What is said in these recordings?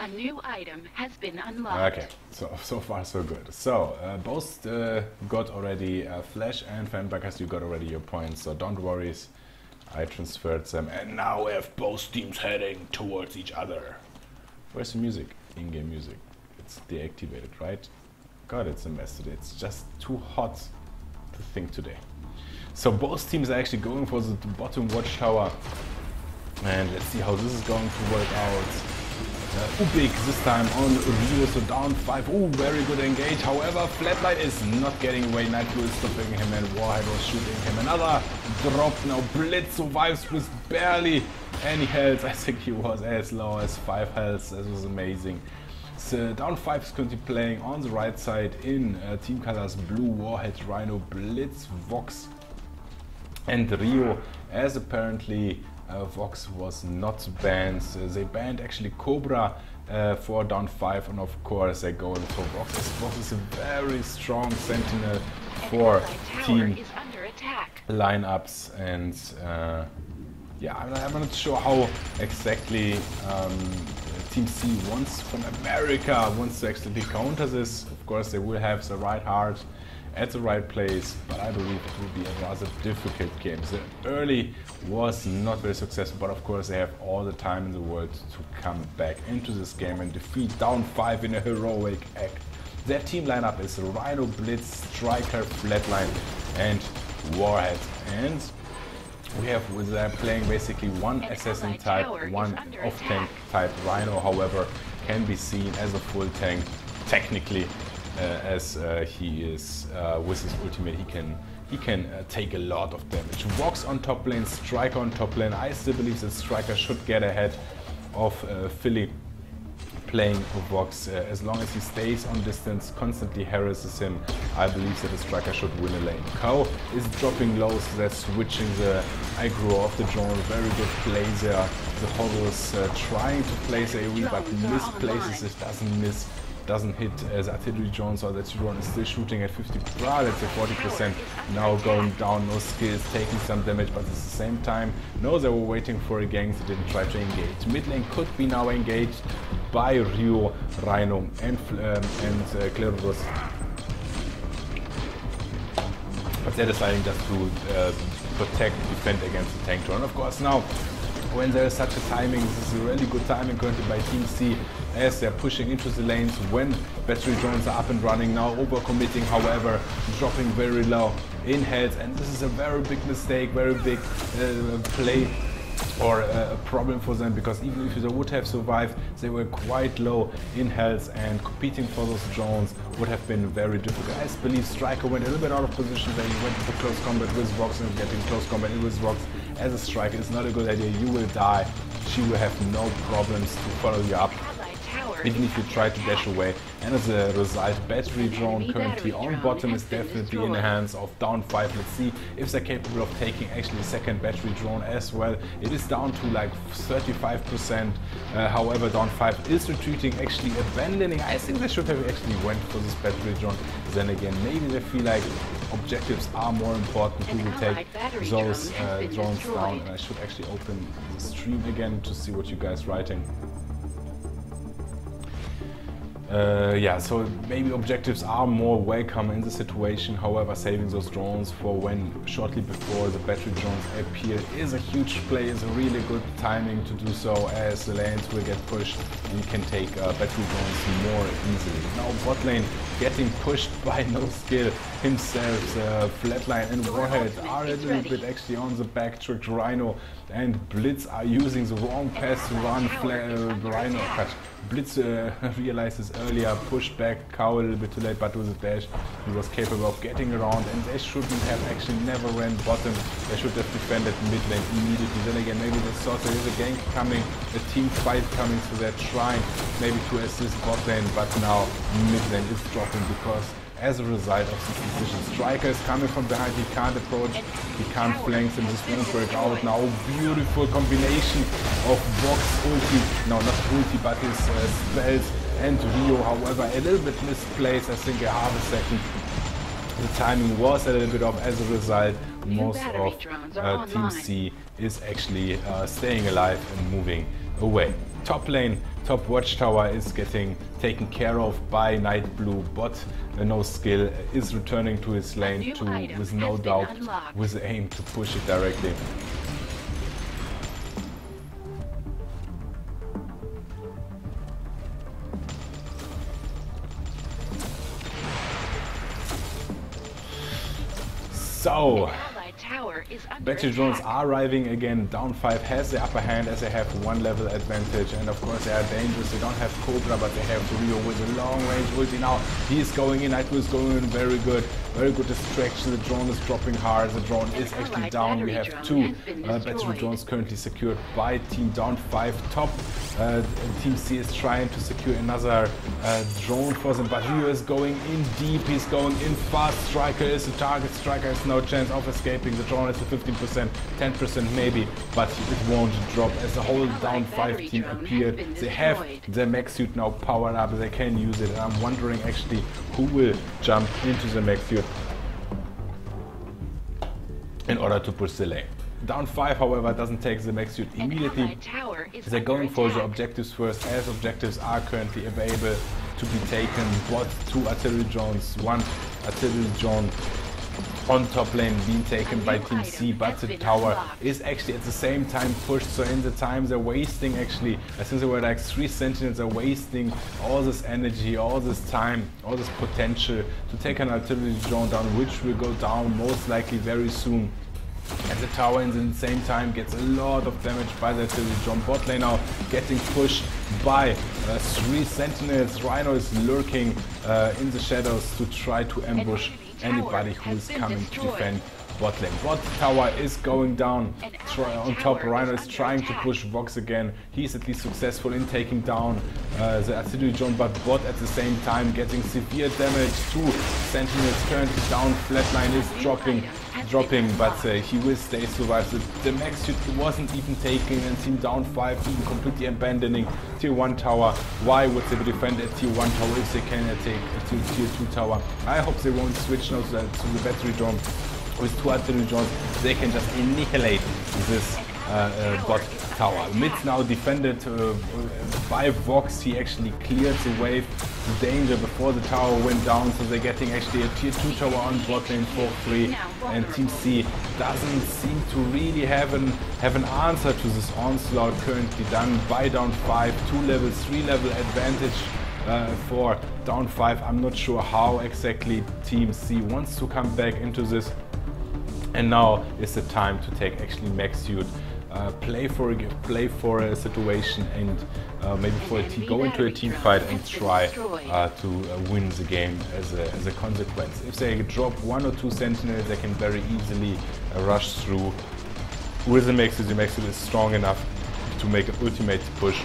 A new item has been unlocked. Okay, so far so good. So, both got already Flash and Fanbuckers, you got already your points, so don't worry. I transferred them, and now we have both teams heading towards each other. Where's the music? In-game music. It's deactivated, right? God, it's a mess today. It's just too hot to think today. So both teams are actually going for the bottom watchtower. And let's see how this is going to work out. Ubik this time on Rio, so down 5. Oh, very good engage. However, Flatlight is not getting away. Nightblue is stopping him, and Warhead was shooting him. Another drop now. Blitz survives with barely any health. I think he was as low as 5 health. This was amazing. So down 5 is currently playing on the right side in team colors blue, Warhead, Rhino, Blitz, Vox, and Rio, as apparently Vox was not banned. They banned actually Cobra for down 5, and of course they're going for Vox. Vox is a very strong sentinel for team lineups, and yeah, I'm not sure how exactly TeamC wants from America wants to actually counter this. Of course they will have the right heart at the right place, but I believe it will be a rather difficult game. The early was not very successful, but of course they have all the time in the world to come back into this game and defeat down 5 in a heroic act. Their team lineup is Rhino, Blitz, Striker, Flatline, and Warhead. And we have with them playing basically one assassin type, one off-tank type. Rhino, however, can be seen as a full tank technically. As he is with his ultimate, he can take a lot of damage. Vox on top lane, Striker on top lane. I still believe that Striker should get ahead of Philly playing Vox. As long as he stays on distance, constantly harasses him, I believe that the Striker should win a lane. Cow is dropping low, so they're switching the aggro of the drone. Very good play there. The Horus trying to place AoE, but misplaces it, doesn't hit as artillery drone, so that drone is still shooting at 50, let's say 40%, now going down, no skills, taking some damage, but at the same time, no, they were waiting for a gank, they didn't try to engage. Mid lane could be now engaged by Rio, Rhino, and Clerus, but they're deciding just to protect, defend against the tank drone. Of course, now, when there is such a timing, this is a really good timing currently by TeamC, as they're pushing into the lanes when battery drones are up and running. Now overcommitting, however, dropping very low in health, and this is a very big mistake, very big play or a problem for them, because even if they would have survived, they were quite low in health, and competing for those drones would have been very difficult. I believe Striker went a little bit out of position there. He went into close combat with Vox, and getting close combat with Vox as a Striker is not a good idea. You will die. She will have no problems to follow you up, even if you try to dash away. And as a result, battery drone currently on bottom is definitely in the hands of down 5. Let's see if they're capable of taking actually a second battery drone as well. It is down to like 35%. However, down 5 is retreating, actually abandoning. I think they should have actually went for this battery drone. Then again, maybe they feel like objectives are more important. Who will take those drones down? And I should actually open the stream again to see what you guys are writing. Yeah, so maybe objectives are more welcome in the situation. However, saving those drones for when shortly before the battery drones appear is a huge play, is a really good timing to do so, as the lanes will get pushed and you can take battery drones more easily. Now bot lane getting pushed by no skill himself. Flatline and Warhead are a little bit actually on the back track. Rhino and Blitz are using the wrong path to run. Rhino cut. Blitz realizes earlier, pushed back Cow a little bit too late, but with a dash he was capable of getting around, and they shouldn't have actually never ran bottom. They should have defended mid lane immediately. Then again, maybe they saw there is a gank coming, a team fight coming, so they're trying maybe to assist bot lane, but now mid lane is dropping because as a result of this decision. Striker is coming from behind, he can't approach, he can't flank, and this won't work out. Now beautiful combination of Vox ulti, no not ulti but his spells, and Rio, however, a little bit misplaced, I think a half a second. The timing was a little bit off. As a result, most of TeamC is actually staying alive and moving away. Top lane, top watchtower is getting taken care of by Night Blue. Bot no skill is returning to his lane to, with no doubt, with the aim to push it directly. So, battle drones are arriving again. Down5 has the upper hand as they have one level advantage, and of course they are dangerous. They don't have Cobra, but they have Rio with a long range ulti now. He's going in, Nightblue is going in, very good distraction. The drone is dropping hard, the drone is actually down. We have two battery drones currently secured by Team Down5 top. TeamC is trying to secure another drone for them, but Rio is going in deep, he's going in fast. Striker is the target, Striker has no chance of escaping. The drone is a 15%, 10% maybe, but it won't drop as the whole Down5 team appeared. They have the mech suit now powered up, they can use it, and I'm wondering actually who will jump into the mech suit in order to push the lane. Down5, however, doesn't take the mech suit immediately. They're going for the objectives first, as objectives are currently available to be taken. Bot, 2 artillery drones, 1 artillery drone on top lane being taken by TeamC, but the tower is actually at the same time pushed. So in the time they're wasting, actually, I think there were like 3 sentinels, are wasting all this energy, all this time, all this potential to take an artillery drone down, which will go down most likely very soon. And the tower in the same time gets a lot of damage by the artillery drone. Bot lane now getting pushed by 3 sentinels. Rhino is lurking in the shadows to try to ambush anybody who is coming to defend bot lane. Bot tower is going down. On top, Rhino is trying to push Vox again. He's at least successful in taking down the artillery drone, but bot at the same time getting severe damage. 2 sentinels currently down. Flatline is dropping, but he will stay survive. The mech suit wasn't even taken, and Team Down5 even completely abandoning tier 1 tower. Why would they defend a tier 1 tower if they can take a tier 2 tower? I hope they won't switch now to the battery drone. With 2 artillery drones, they can just annihilate this bot tower. Mid now defended by Vox. He actually cleared the wave, the danger before the tower went down, so they're getting actually a tier 2 tower on bot lane for free. And TeamC doesn't seem to really have an answer to this onslaught currently done by Down5. 2 level, 3 level advantage for Down5. I'm not sure how exactly TeamC wants to come back into this. And now is the time to take actually mech suit, play for a situation, and maybe go into a team fight and try to win the game as a consequence. If they drop 1 or 2 sentinels, they can very easily rush through. With the mech suit is strong enough to make an ultimate push.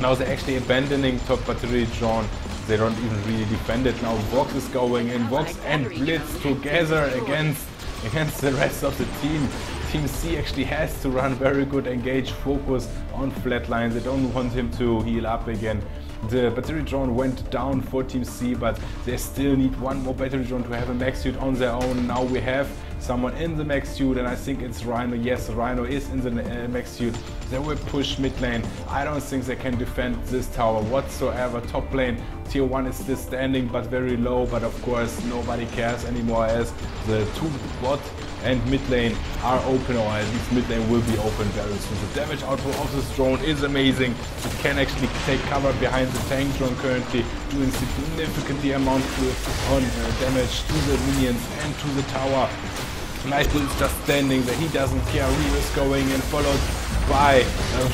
Now they're actually abandoning top artillery drone. They don't even really defend it. Now Vox is going in. Vox and Blitz together against the rest of the team. TeamC actually has to run very good engage focus on flatline. They don't want him to heal up again. The battery drone went down for TeamC, but they still need 1 more battery drone to have a mech suit on their own. Now we have someone in the mech suit, and I think it's Rhino. Yes, Rhino is in the mech suit. They will push mid lane. I don't think they can defend this tower whatsoever. Top lane, tier 1 is still standing, but very low. But of course, nobody cares anymore, as the 2 bot and mid lane are open, or at least mid lane will be open very soon. The damage output of this drone is amazing. It can actually take cover behind the tank drone currently, doing significantly amount on damage to the minions and to the tower. Nightblue is just standing there, he doesn't care. Rio is going in, followed by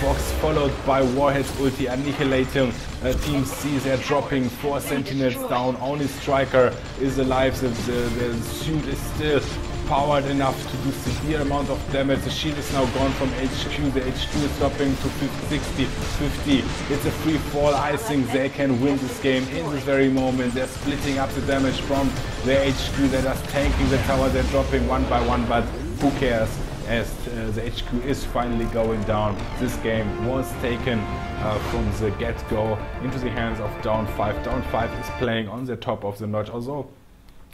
Vox, followed by Warhead's ulti, annihilating TeamC. They're dropping 4 sentinels down, only Striker is alive. The suit is still powered enough to do severe amount of damage. The shield is now gone from HQ. The HQ is dropping to 60, 50. It's a free fall. I think they can win this game in this very moment. They're splitting up the damage from their HQ. They're just tanking the tower. They're dropping 1 by 1, but who cares, as the HQ is finally going down. This game was taken from the get-go into the hands of Down5. Down5 is playing on the top of the notch, although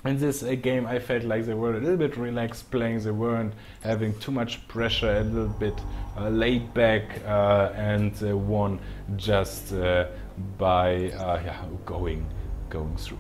in this game I felt like they were a little bit relaxed playing, they weren't having too much pressure, a little bit laid back, and won just by yeah, going through.